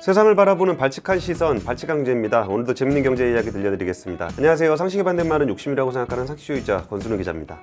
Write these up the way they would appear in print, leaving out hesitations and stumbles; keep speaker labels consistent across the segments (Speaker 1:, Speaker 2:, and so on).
Speaker 1: 세상을 바라보는 발칙한 시선, 발칙강제입니다. 오늘도 재밌는 경제 이야기 들려드리겠습니다. 안녕하세요. 상식의 반대말은 욕심이라고 생각하는 상식주의자 권순우 기자입니다.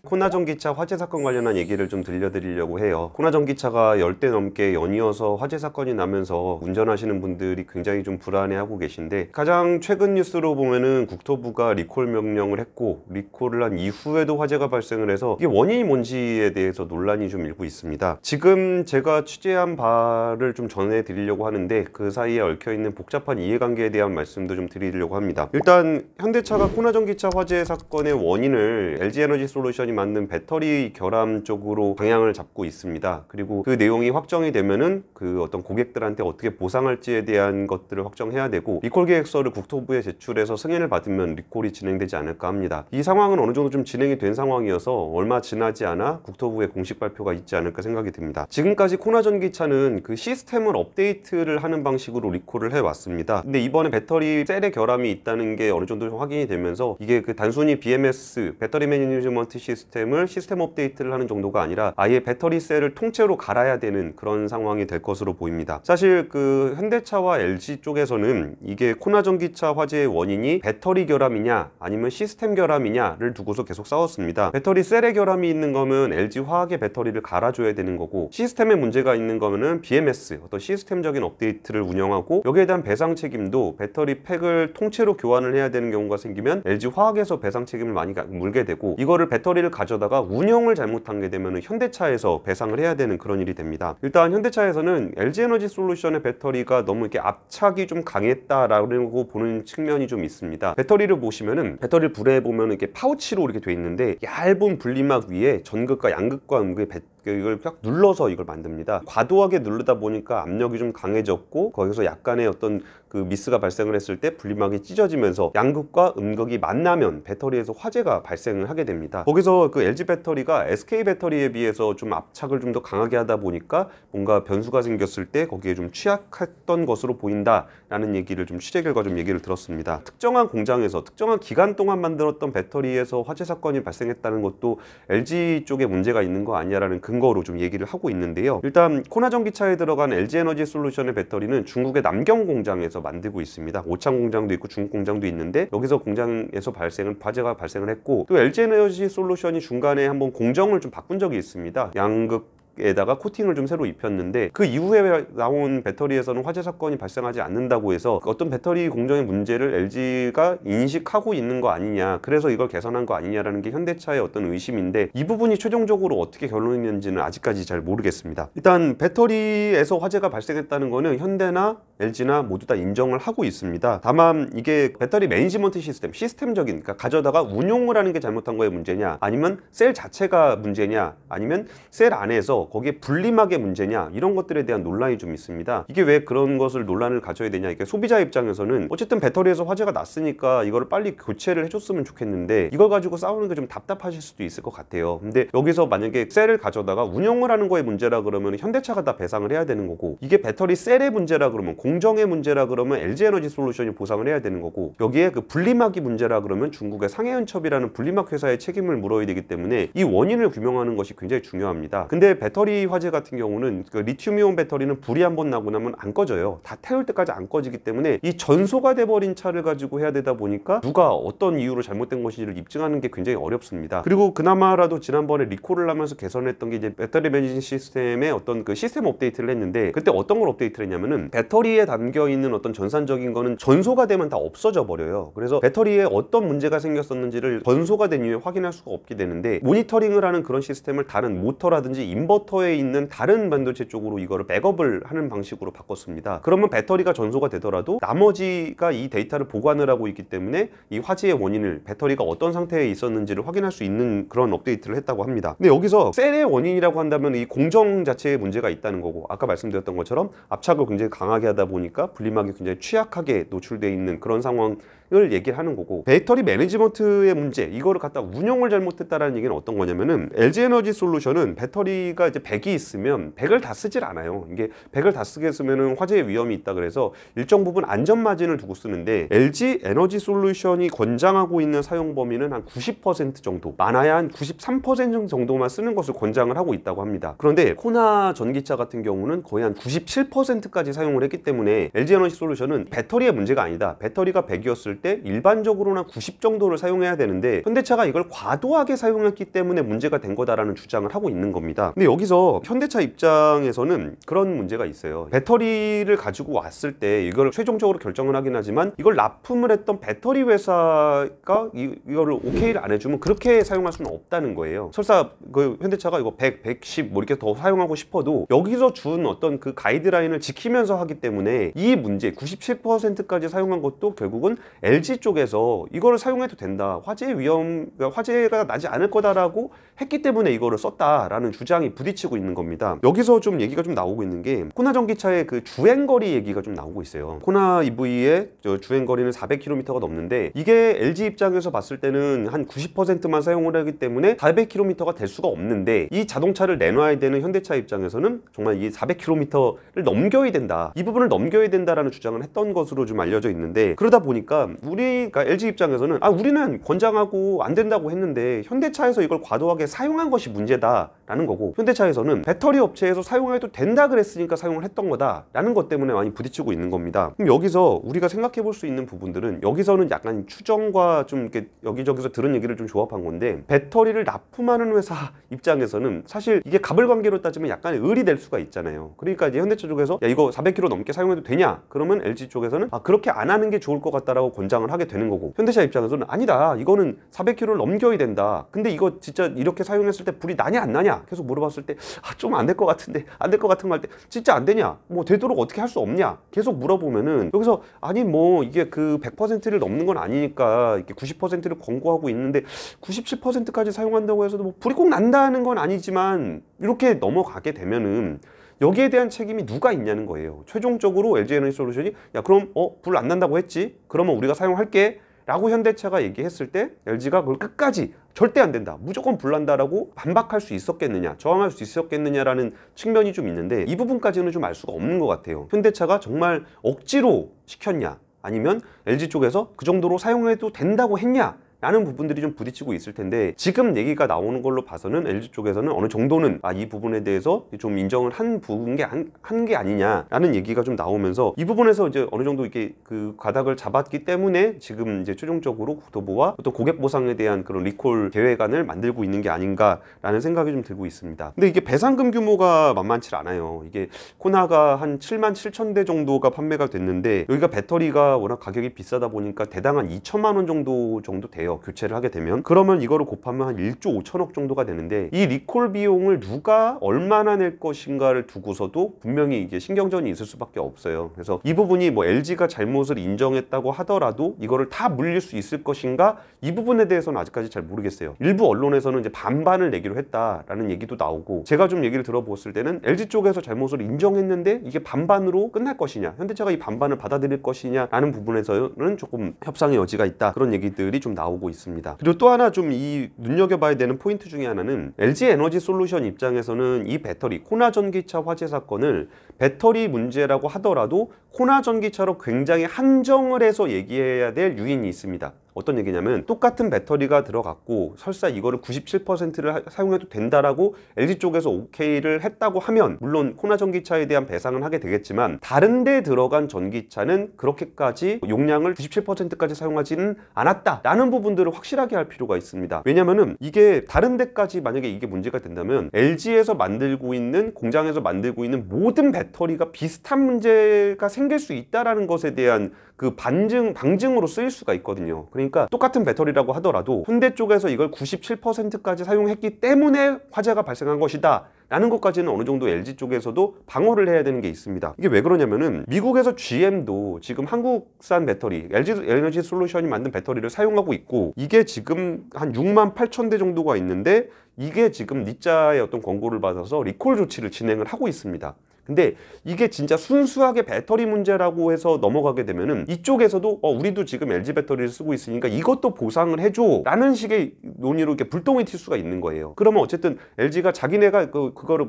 Speaker 1: 코나 전기차 화재 사건 관련한 얘기를 좀 들려드리려고 해요. 코나 전기차가 10대 넘게 연이어서 화재 사건이 나면서 운전하시는 분들이 굉장히 좀 불안해하고 계신데, 가장 최근 뉴스로 보면은 국토부가 리콜 명령을 했고, 리콜을 한 이후에도 화재가 발생을 해서 이게 원인이 뭔지에 대해서 논란이 좀 일고 있습니다. 지금 제가 취재한 바를 좀 전해드리려고 하는데, 그 사이에 얽혀있는 복잡한 이해관계에 대한 말씀도 좀 드리려고 합니다. 일단 현대차가 코나 전기차 화재 사건의 원인을 LG에너지솔루션이 만든 배터리 결함 쪽으로 방향을 잡고 있습니다. 그리고 그 내용이 확정이 되면은 그 어떤 고객들한테 어떻게 보상할지에 대한 것들을 확정해야 되고, 리콜 계획서를 국토부에 제출해서 승인을 받으면 리콜이 진행되지 않을까 합니다. 이 상황은 어느 정도 좀 진행이 된 상황이어서 얼마 지나지 않아 국토부의 공식 발표가 있지 않을까 생각이 듭니다. 지금까지 코나 전기차는 그 시스템을 업데이트를 하는 방식으로 리콜을 해왔습니다. 근데 이번에 배터리 셀의 결함이 있다는 게 어느 정도 좀 확인이 되면서, 이게 그 단순히 BMS 배터리 매니지먼트 시스템 업데이트를 하는 정도가 아니라 아예 배터리 셀을 통째로 갈아야 되는 그런 상황이 될 것으로 보입니다. 사실 그 현대차와 LG 쪽에서는 이게 코나 전기차 화재의 원인이 배터리 결함이냐 아니면 시스템 결함이냐를 두고서 계속 싸웠습니다. 배터리 셀의 결함이 있는 거면 LG 화학의 배터리를 갈아줘야 되는 거고, 시스템에 문제가 있는 거면은 BMS 어떤 시스템적인 업데이트를 운영하고, 여기에 대한 배상 책임도 배터리 팩을 통째로 교환을 해야 되는 경우가 생기면 LG 화학에서 배상 책임을 많이 물게 되고, 이거를 배터리를 가져다가 운영을 잘못한 게 되면 현대차에서 배상을 해야 되는 그런 일이 됩니다. 일단 현대차에서는 LG에너지솔루션의 배터리가 너무 이렇게 압착이 좀 강했다라고 보는 측면이 좀 있습니다. 배터리를 보시면은, 배터리를 불에 보면 이렇게 파우치로 이렇게 돼 있는데, 얇은 분리막 위에 전극과 양극과 음극의 이걸 딱 눌러서 이걸 만듭니다. 과도하게 누르다 보니까 압력이 좀 강해졌고, 거기서 약간의 어떤 그 미스가 발생을 했을 때 분리막이 찢어지면서 양극과 음극이 만나면 배터리에서 화재가 발생을 하게 됩니다. 거기서 그 LG 배터리가 SK 배터리에 비해서 좀 압착을 좀 더 강하게 하다 보니까 뭔가 변수가 생겼을 때 거기에 좀 취약했던 것으로 보인다라는 얘기를 좀 취재 결과 좀 얘기를 들었습니다. 특정한 공장에서 특정한 기간 동안 만들었던 배터리에서 화재 사건이 발생했다는 것도 LG 쪽에 문제가 있는 거 아니냐라는 근거로 좀 얘기를 하고 있는데요. 일단 코나 전기차에 들어간 LG에너지솔루션의 배터리는 중국의 남경 공장에서 만들고 있습니다. 오창 공장도 있고 중국 공장도 있는데, 여기서 공장에서 화재가 발생을 했고, 또 LG에너지솔루션이 중간에 한번 공정을 좀 바꾼 적이 있습니다. 양극에다가 코팅을 좀 새로 입혔는데, 그 이후에 나온 배터리에서는 화재 사건이 발생하지 않는다고 해서 어떤 배터리 공정의 문제를 LG가 인식하고 있는 거 아니냐, 그래서 이걸 개선한 거 아니냐라는 게 현대차의 어떤 의심인데, 이 부분이 최종적으로 어떻게 결론이는지는 아직까지 잘 모르겠습니다. 일단 배터리에서 화재가 발생했다는 거는 현대나 LG나 모두 다 인정을 하고 있습니다. 다만 이게 배터리 매니지먼트 시스템적인, 그러니까 가져다가 운용을 하는 게 잘못한 거의 문제냐, 아니면 셀 자체가 문제냐, 아니면 셀 안에서 거기에 분리막의 문제냐, 이런 것들에 대한 논란이 좀 있습니다. 이게 왜 그런 것을 논란을 가져야 되냐, 이게 소비자 입장에서는 어쨌든 배터리에서 화재가 났으니까 이거를 빨리 교체를 해줬으면 좋겠는데, 이걸 가지고 싸우는 게 좀 답답하실 수도 있을 것 같아요. 근데 여기서 만약에 셀을 가져다가 운영을 하는 거에 문제라 그러면 현대차가 다 배상을 해야 되는 거고, 이게 배터리 셀의 문제라 그러면, 공정의 문제라 그러면 LG에너지솔루션이 보상을 해야 되는 거고, 여기에 그 분리막이 문제라 그러면 중국의 상해은첩이라는 분리막 회사의 책임을 물어야 되기 때문에 이 원인을 규명하는 것이 굉장히 중요합니다. 근데 배터리 화재 같은 경우는 그 리튬이온 배터리는 불이 한번 나고 나면 안 꺼져요. 다 태울 때까지 안 꺼지기 때문에 이 전소가 돼버린 차를 가지고 해야 되다 보니까 누가 어떤 이유로 잘못된 것인지를 입증하는 게 굉장히 어렵습니다. 그리고 그나마라도 지난번에 리콜을 하면서 개선했던 게 이제 배터리 매니징 시스템의 어떤 그 시스템 업데이트를 했는데, 그때 어떤 걸 업데이트를 했냐면은, 배터리에 담겨 있는 어떤 전산적인 거는 전소가 되면 다 없어져 버려요. 그래서 배터리에 어떤 문제가 생겼었는지를 전소가 된 이후에 확인할 수가 없게 되는데, 모니터링을 하는 그런 시스템을 다른 모터라든지 인버터에 있는 다른 반도체 쪽으로 이거를 백업을 하는 방식으로 바꿨습니다. 그러면 배터리가 전소가 되더라도 나머지가 이 데이터를 보관을 하고 있기 때문에 이 화재의 원인을, 배터리가 어떤 상태에 있었는지를 확인할 수 있는 그런 업데이트를 했다고 합니다. 근데 여기서 셀의 원인이라고 한다면 이 공정 자체에 문제가 있다는 거고, 아까 말씀드렸던 것처럼 압착을 굉장히 강하게 하다 보니까 분리막이 굉장히 취약하게 노출되어 있는 그런 상황 을 얘기를 하는 거고, 배터리 매니지먼트의 문제, 이거를 갖다 운영을 잘못했다라는 얘기는 어떤 거냐면은 LG에너지솔루션은 배터리가 이제 100이 있으면 100을 다 쓰질 않아요. 이게 100을 다 쓰게 쓰면은 화재의 위험이 있다 그래서 일정 부분 안전 마진을 두고 쓰는데, LG에너지솔루션이 권장하고 있는 사용 범위는 한 90% 정도, 많아야 한 93% 정도만 쓰는 것을 권장을 하고 있다고 합니다. 그런데 코나 전기차 같은 경우는 거의 한 97%까지 사용을 했기 때문에 LG에너지솔루션은 배터리의 문제가 아니다, 배터리가 100이었을 때 일반적으로는 90 정도를 사용해야 되는데 현대차가 이걸 과도하게 사용했기 때문에 문제가 된 거다라는 주장을 하고 있는 겁니다. 근데 여기서 현대차 입장에서는 그런 문제가 있어요. 배터리를 가지고 왔을 때 이걸 최종적으로 결정을 하긴 하지만, 이걸 납품을 했던 배터리 회사가 이거를 오케이를 안 해주면 그렇게 사용할 수는 없다는 거예요. 설사 그 현대차가 이거 100, 110 뭐 이렇게 더 사용하고 싶어도 여기서 준 어떤 그 가이드라인을 지키면서 하기 때문에 이 문제 97%까지 사용한 것도 결국은 LG 쪽에서 이거를 사용해도 된다, 화재 위험, 화재가 나지 않을 거다라고 했기 때문에 이거를 썼다라는 주장이 부딪히고 있는 겁니다. 여기서 좀 얘기가 좀 나오고 있는 게, 코나 전기차의 그 주행거리 얘기가 좀 나오고 있어요. 코나 EV의 주행거리는 400km가 넘는데, 이게 LG 입장에서 봤을 때는 한 90%만 사용을 하기 때문에 400km가 될 수가 없는데, 이 자동차를 내놔야 되는 현대차 입장에서는 정말 이 400km를 넘겨야 된다, 이 부분을 넘겨야 된다라는 주장을 했던 것으로 좀 알려져 있는데, 그러다 보니까 그러니까 LG 입장에서는 우리는 권장하고 안 된다고 했는데 현대차에서 이걸 과도하게 사용한 것이 문제다라는 거고, 현대차에서는 배터리 업체에서 사용해도 된다 그랬으니까 사용을 했던 거다라는 것 때문에 많이 부딪히고 있는 겁니다. 그럼 여기서 우리가 생각해 볼 수 있는 부분들은, 여기서는 약간 추정과 좀 이렇게 여기저기서 들은 얘기를 좀 조합한 건데, 배터리를 납품하는 회사 입장에서는 사실 이게 가불관계로 따지면 약간 의리 될 수가 있잖아요. 그러니까 이제 현대차 쪽에서 야 이거 400km 넘게 사용해도 되냐? 그러면 LG 쪽에서는 그렇게 안 하는 게 좋을 것 같다라고 권장을 하게 되는 거고, 현대차 입장에서는 아니다, 이거는 400km를 넘겨야 된다, 근데 이거 진짜 이렇게 사용했을 때 불이 나냐 안 나냐 계속 물어봤을 때 좀 안 될 것 같은데, 안 될 것 같은 거 할 때 진짜 안 되냐, 뭐 되도록 어떻게 할 수 없냐 계속 물어보면은, 여기서 아니 뭐 이게 그 100%를 넘는 건 아니니까 이렇게 90%를 권고하고 있는데 97%까지 사용한다고 해서도 뭐 불이 꼭 난다는 건 아니지만, 이렇게 넘어가게 되면은 여기에 대한 책임이 누가 있냐는 거예요. 최종적으로 LG에너지솔루션이 야 그럼 불 안 난다고 했지, 그러면 우리가 사용할게 라고 현대차가 얘기했을 때 LG가 그걸 끝까지 절대 안 된다, 무조건 불난다라고 반박할 수 있었겠느냐, 저항할 수 있었겠느냐라는 측면이 좀 있는데, 이 부분까지는 좀 알 수가 없는 것 같아요. 현대차가 정말 억지로 시켰냐, 아니면 LG 쪽에서 그 정도로 사용해도 된다고 했냐 라는 부분들이 좀 부딪히고 있을 텐데, 지금 얘기가 나오는 걸로 봐서는 LG 쪽에서는 어느 정도는 이 부분에 대해서 좀 인정을 한 게 아니냐라는 얘기가 좀 나오면서, 이 부분에서 이제 어느 정도 이렇게 그 가닥을 잡았기 때문에 지금 이제 최종적으로 국토부와 또 고객 보상에 대한 그런 리콜 계획안을 만들고 있는 게 아닌가라는 생각이 좀 들고 있습니다. 근데 이게 배상금 규모가 만만치 않아요. 이게 코나가 한 7만 7천 대 정도가 판매가 됐는데, 여기가 배터리가 워낙 가격이 비싸다 보니까 대당 한 2천만 원 정도 돼요. 교체를 하게 되면. 그러면 이거를 곱하면 한 1조 5천억 정도가 되는데, 이 리콜 비용을 누가 얼마나 낼 것인가를 두고서도 분명히 이게 신경전이 있을 수밖에 없어요. 그래서 이 부분이 뭐 LG가 잘못을 인정했다고 하더라도 이거를 다 물릴 수 있을 것인가, 이 부분에 대해서는 아직까지 잘 모르겠어요. 일부 언론에서는 이제 반반을 내기로 했다라는 얘기도 나오고, 제가 좀 얘기를 들어봤을 때는 LG 쪽에서 잘못을 인정했는데 이게 반반으로 끝날 것이냐, 현대차가 이 반반을 받아들일 것이냐라는 부분에서는 조금 협상의 여지가 있다, 그런 얘기들이 좀 나오고 있습니다. 그리고 또 하나 좀 이 눈여겨봐야 되는 포인트 중에 하나는, LG에너지솔루션 입장에서는 이 배터리 코나 전기차 화재 사건을 배터리 문제라고 하더라도 코나 전기차로 굉장히 한정을 해서 얘기해야 될 유인이 있습니다. 어떤 얘기냐면, 똑같은 배터리가 들어갔고 설사 이거를 97%를 사용해도 된다라고 LG 쪽에서 오케이를 했다고 하면, 물론 코나 전기차에 대한 배상은 하게 되겠지만, 다른 데 들어간 전기차는 그렇게까지 용량을 97%까지 사용하지는 않았다라는 부분들을 확실하게 할 필요가 있습니다. 왜냐면은 이게 다른 데까지 만약에 이게 문제가 된다면 LG에서 만들고 있는, 공장에서 만들고 있는 모든 배터리가 비슷한 문제가 생길 수 있다라는 것에 대한 그 방증으로 쓰일 수가 있거든요. 그러니까 똑같은 배터리라고 하더라도 현대 쪽에서 이걸 97%까지 사용했기 때문에 화재가 발생한 것이다 라는 것까지는 어느 정도 LG 쪽에서도 방어를 해야 되는 게 있습니다. 이게 왜 그러냐면은, 미국에서 GM도 지금 한국산 배터리, LG에너지솔루션이 만든 배터리를 사용하고 있고, 이게 지금 한 6만 8천 대 정도가 있는데, 이게 지금 니자의 어떤 권고를 받아서 리콜 조치를 진행을 하고 있습니다. 근데 이게 진짜 순수하게 배터리 문제라고 해서 넘어가게 되면은 이쪽에서도 우리도 지금 LG 배터리를 쓰고 있으니까 이것도 보상을 해줘 라는 식의 논의로 이렇게 불똥이 튈 수가 있는 거예요. 그러면 어쨌든 LG가 자기네가 그거를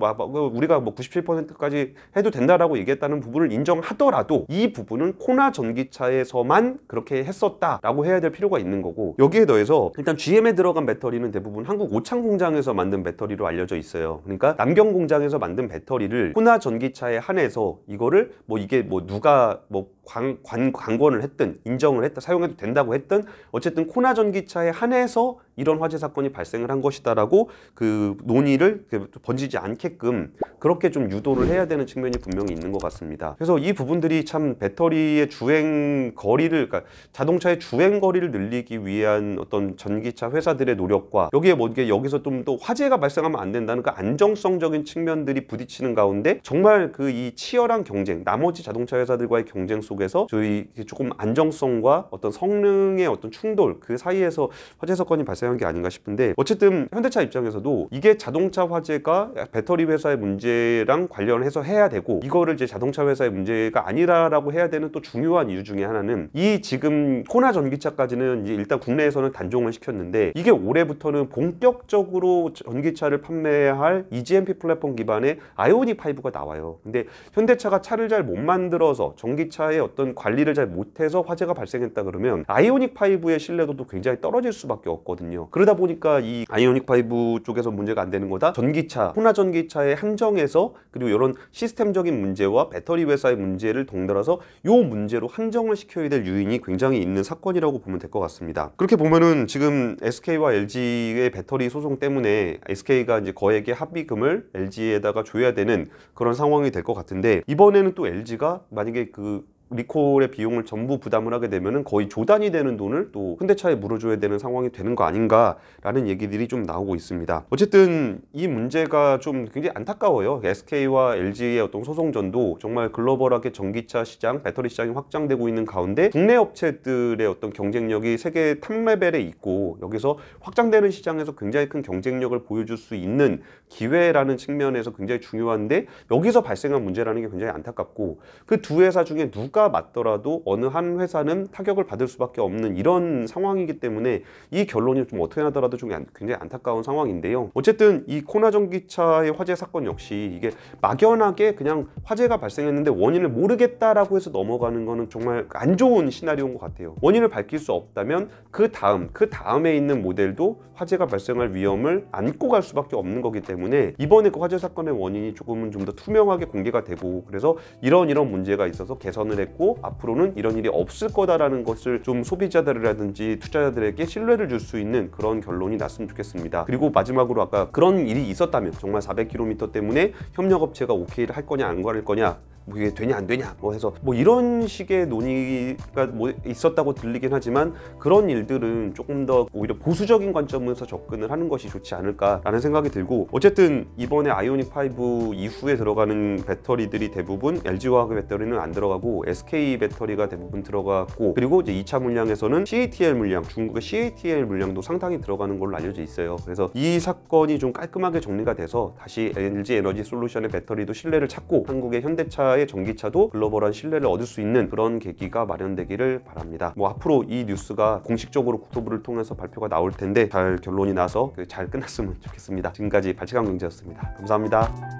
Speaker 1: 우리가 뭐 97%까지 해도 된다라고 얘기했다는 부분을 인정하더라도 이 부분은 코나 전기차에서만 그렇게 했었다라고 해야 될 필요가 있는 거고, 여기에 더해서 일단 GM에 들어간 배터리는 대부분 한국 오창 공장에서 만든 배터리로 알려져 있어요. 그러니까 남경 공장에서 만든 배터리를 코나 전기차에 한해서 이거를 이게 누가 관권을 했든 인정을 했다, 사용해도 된다고 했든 어쨌든 코나 전기차에 한해서 이런 화재 사건이 발생을 한 것이다라고 그 논의를 번지지 않게끔 그렇게 좀 유도를 해야 되는 측면이 분명히 있는 것 같습니다. 그래서 이 부분들이 참 배터리의 주행 거리를, 그러니까 자동차의 주행 거리를 늘리기 위한 어떤 전기차 회사들의 노력과 여기에 여기서 좀 또 화재가 발생하면 안 된다는 그 안정성적인 측면들이 부딪히는 가운데 정말 이 치열한 경쟁, 나머지 자동차 회사들과의 경쟁 속에서 저희 조금 안정성과 어떤 성능의 어떤 충돌 그 사이에서 화재 사건이 발생한 게 아닌가 싶은데, 어쨌든 현대차 입장에서도 이게 자동차 화재가 배터리 회사의 문제랑 관련해서 해야 되고 이거를 이제 자동차 회사의 문제가 아니라라고 해야 되는 또 중요한 이유 중에 하나는 이 지금 코나 전기차까지는 이제 일단 국내에서는 단종을 시켰는데 이게 올해부터는 본격적으로 전기차를 판매할 eGMP 플랫폼 기반의 아이오닉 5가 나와요. 근데 현대차가 차를 잘 못 만들어서 전기차의 어떤 관리를 잘 못해서 화재가 발생했다 그러면 아이오닉 5의 신뢰도도 굉장히 떨어질 수밖에 없거든요. 그러다 보니까 이 아이오닉 5 쪽에서 문제가 안 되는 거다, 전기차, 코나 전기차의 한정에서 그리고 이런 시스템적인 문제와 배터리 회사의 문제를 덩달아서 이 문제로 한정을 시켜야 될 요인이 굉장히 있는 사건이라고 보면 될 것 같습니다. 그렇게 보면은 지금 SK와 LG의 배터리 소송 때문에 SK가 이제 거액의 합의금을 LG에다가 줘야 되는 그런 상황이 될 것 같은데, 이번에는 또 LG가 만약에 리콜의 비용을 전부 부담을 하게 되면은 거의 조단이 되는 돈을 또 현대차에 물어줘야 되는 상황이 되는 거 아닌가라는 얘기들이 좀 나오고 있습니다. 어쨌든 이 문제가 좀 굉장히 안타까워요. SK와 LG의 어떤 소송전도 정말 글로벌하게 전기차 시장, 배터리 시장이 확장되고 있는 가운데 국내 업체들의 어떤 경쟁력이 세계 탑 레벨에 있고 여기서 확장되는 시장에서 굉장히 큰 경쟁력을 보여줄 수 있는 기회라는 측면에서 굉장히 중요한데, 여기서 발생한 문제라는 게 굉장히 안타깝고, 그 두 회사 중에 누가 맞더라도 어느 한 회사는 타격을 받을 수밖에 없는 이런 상황이기 때문에 이 결론이 좀 어떻게 나더라도 좀 굉장히 안타까운 상황인데요. 어쨌든 이 코나 전기차의 화재 사건 역시 이게 막연하게 그냥 화재가 발생했는데 원인을 모르겠다라고 해서 넘어가는 거는 정말 안 좋은 시나리오인 것 같아요. 원인을 밝힐 수 없다면 그 다음에 있는 모델도 화재가 발생할 위험을 안고 갈 수밖에 없는 거기 때문에 이번에 그 화재 사건의 원인이 조금은 좀 더 투명하게 공개가 되고, 그래서 이런 문제가 있어서 개선을 했고 앞으로는 이런 일이 없을 거다라는 것을 좀 소비자들이라든지 투자자들에게 신뢰를 줄 수 있는 그런 결론이 났으면 좋겠습니다. 그리고 마지막으로 아까 그런 일이 있었다면 정말 400km 때문에 협력업체가 오케이를 할 거냐 안 할 거냐, 이게 되냐 안 되냐 해서 이런 식의 논의가 있었다고 들리긴 하지만, 그런 일들은 조금 더 오히려 보수적인 관점에서 접근을 하는 것이 좋지 않을까라는 생각이 들고, 어쨌든 이번에 아이오닉 5 이후에 들어가는 배터리들이 대부분 LG화학의 배터리는 안 들어가고 SK 배터리가 대부분 들어갔고, 그리고 이제 2차 물량에서는 CATL 물량, 중국의 CATL 물량도 상당히 들어가는 걸로 알려져 있어요. 그래서 이 사건이 좀 깔끔하게 정리가 돼서 다시 LG 에너지 솔루션의 배터리도 신뢰를 찾고 한국의 현대차 전기차도 글로벌한 신뢰를 얻을 수 있는 그런 계기가 마련되기를 바랍니다. 앞으로 이 뉴스가 공식적으로 국토부를 통해서 발표가 나올 텐데 잘 결론이 나서 잘 끝났으면 좋겠습니다. 지금까지 발칙한 경제였습니다. 감사합니다.